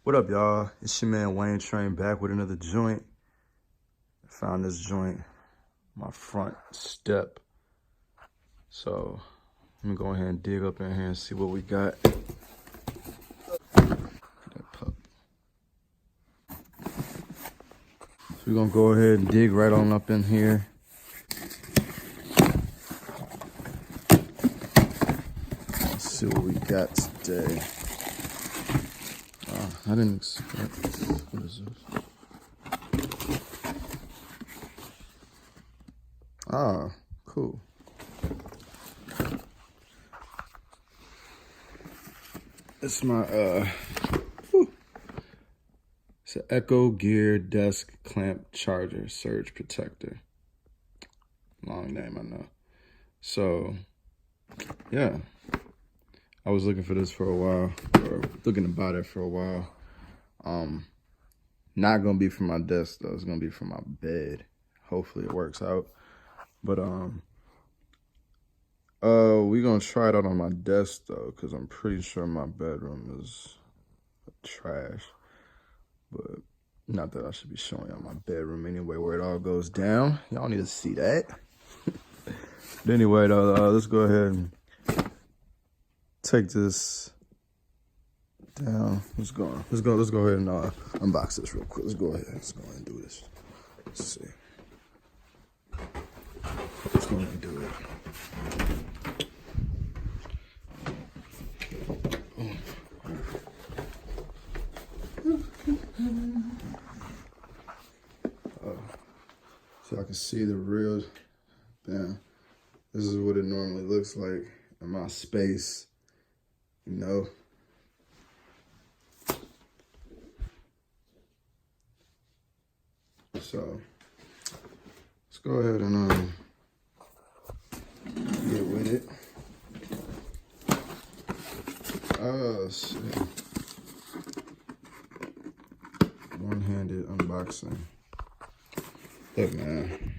What up, y'all? It's your man Wayne Train back with another joint. I found this joint, my front step. So let me go ahead and dig up in here and see what we got. That pup. So we're gonna go ahead and dig right on up in here. Let's see what we got today. I didn't expect this. What is this? Ah, cool. It's my it's an Echogear desk clamp charger surge protector. Long name, I know. So yeah, I was looking for this for a while, or looking to buy it for a while. Not gonna be for my desk though. It's gonna be for my bed. Hopefully it works out. But we gonna try it out on my desk though, cause I'm pretty sure my bedroom is trash. But not that I should be showing y'all my bedroom anyway, where it all goes down. Y'all need to see that. But anyway, though, let's go ahead and take this down. Let's go ahead and unbox this real quick. Let's go ahead and do this. Let's see. Let's go ahead and do it. So I can see the real, damn, this is what it normally looks like in my space, you know. So let's go ahead and get with it. Oh shit. One-handed unboxing. Look, man.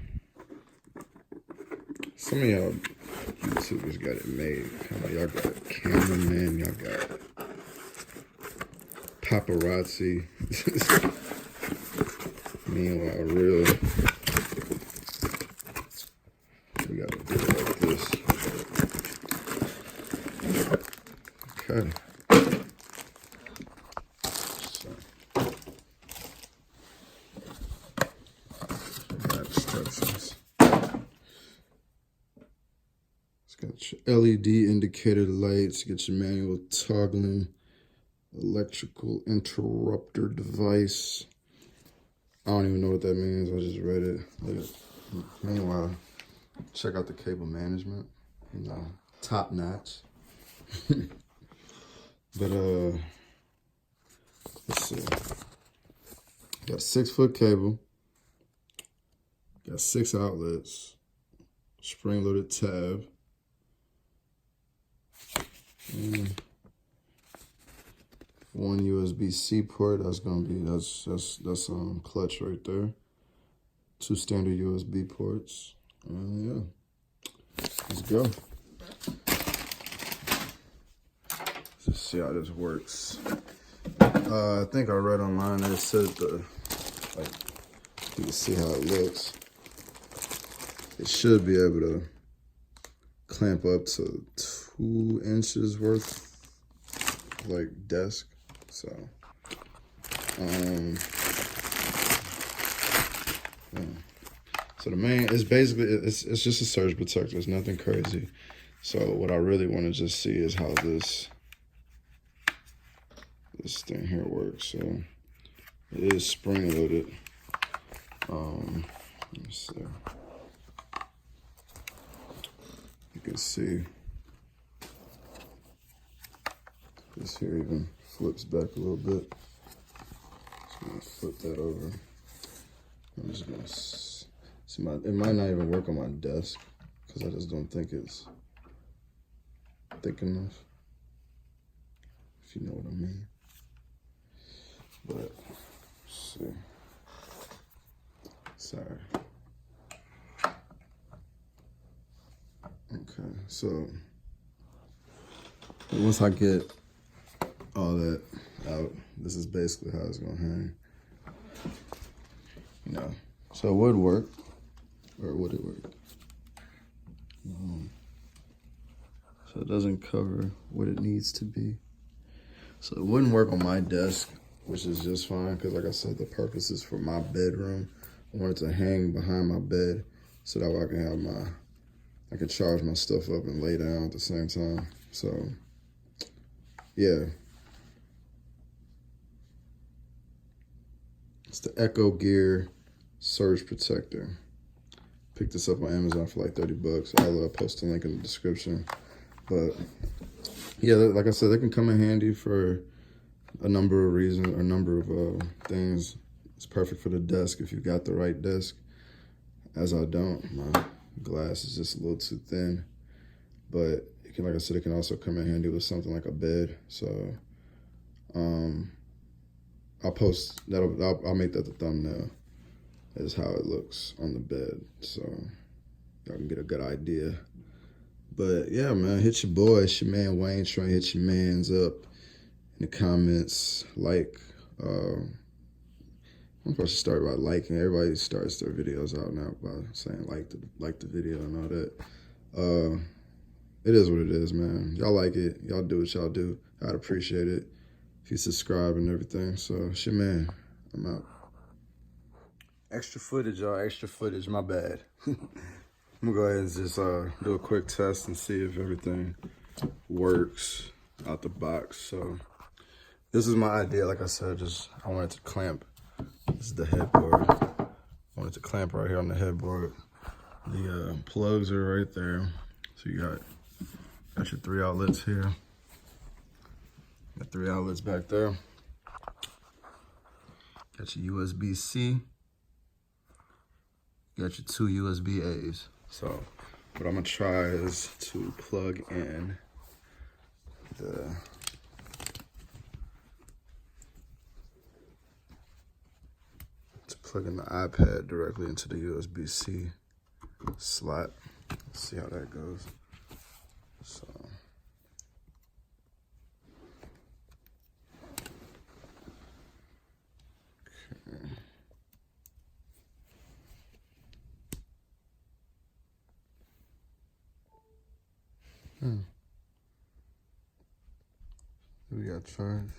Some of y'all YouTubers got it made. Y'all got cameramen, y'all got paparazzi. Meanwhile, we gotta do it like this. Okay. So, got instructions. It's got your LED indicator lights, get your manual toggling, electrical interrupter device. I don't even know what that means. I just read it. Meanwhile, check out the cable management. You know, top notch. But let's see. Got a 6-foot cable. Got 6 outlets. Spring-loaded tab. And 1 USB-C port. That's clutch right there. 2 standard USB ports. Yeah, let's go. Let's see how this works. I think I read online that it says you can see how it looks. It should be able to clamp up to 2 inches worth, like desk. So, yeah. So the main is basically it's just a surge protector. It's nothing crazy. So what I really want to just see is how this thing here works. So it is spring loaded. Let me see. You can see this here even flips back a little bit. Just gonna flip that over. I'm just gonna see it might not even work on my desk because I just don't think it's thick enough, if you know what I mean. But let's see. Sorry. Okay, so once I get all that out, this is basically how it's gonna hang. You know, so it would work, or would it work? So it doesn't cover what it needs to be. So it wouldn't work on my desk, which is just fine, because like I said, the purpose is for my bedroom. I want it to hang behind my bed so that way I can have I can charge my stuff up and lay down at the same time. So, yeah. It's the Echogear Surge Protector. Picked this up on Amazon for like 30 bucks. I'll post a link in the description. But yeah, like I said, they can come in handy for a number of reasons, or a number of things. It's perfect for the desk if you got the right desk. As I don't, my glass is just a little too thin. But it can, like I said, it can also come in handy with something like a bed. So I'll post that. I'll make that the thumbnail. Is how it looks on the bed, so y'all can get a good idea. But yeah, man, hit your boy. It's your man Wayne. Trying to hit your mans up in the comments. Like, I'm supposed to start by liking. Everybody starts their videos out now by saying like the video and all that. It is what it is, man. Y'all like it. Y'all do what y'all do. I'd appreciate it if you subscribe and everything. So it's your man. I'm out. Extra footage, y'all. Extra footage. My bad. I'm gonna go ahead and just do a quick test and see if everything works out the box. So this is my idea. Like I said, I wanted to clamp. This is the headboard. I wanted to clamp right here on the headboard. The plugs are right there. So you got your 3 outlets here. Got 3 outlets back there. Got your USB-C. Got your 2 USB-A's. So what I'm gonna try is to plug in the iPad directly into the USB-C slot. Let's see how that goes. So we got charge.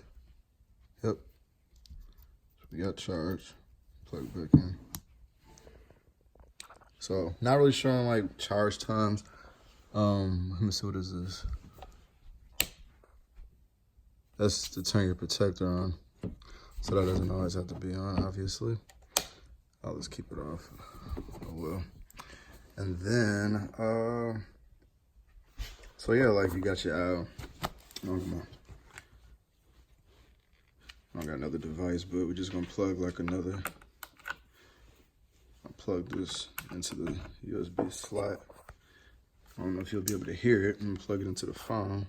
Yep. So we got charge. Plug back in. So not really showing like charge times. Let me see, what is this? That's to turn your protector on. So that doesn't always have to be on, obviously. I'll just keep it off. Oh well. And then so yeah, like you got your oh come on. I don't got another device, but we're just gonna plug like another. I'll plug this into the USB slot. I don't know if you'll be able to hear it. I'm gonna plug it into the phone.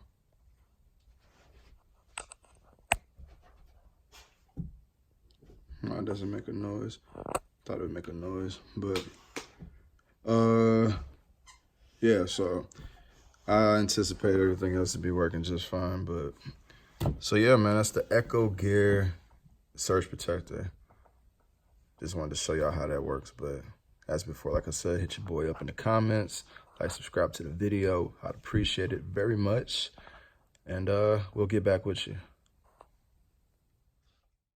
No, it doesn't make a noise. Thought it would make a noise, but yeah, so I anticipate everything else to be working just fine, but so yeah, man, that's the Echogear Surge Protector. Just wanted to show y'all how that works, but as before, like I said, hit your boy up in the comments, like, subscribe to the video. I'd appreciate it very much, and we'll get back with you.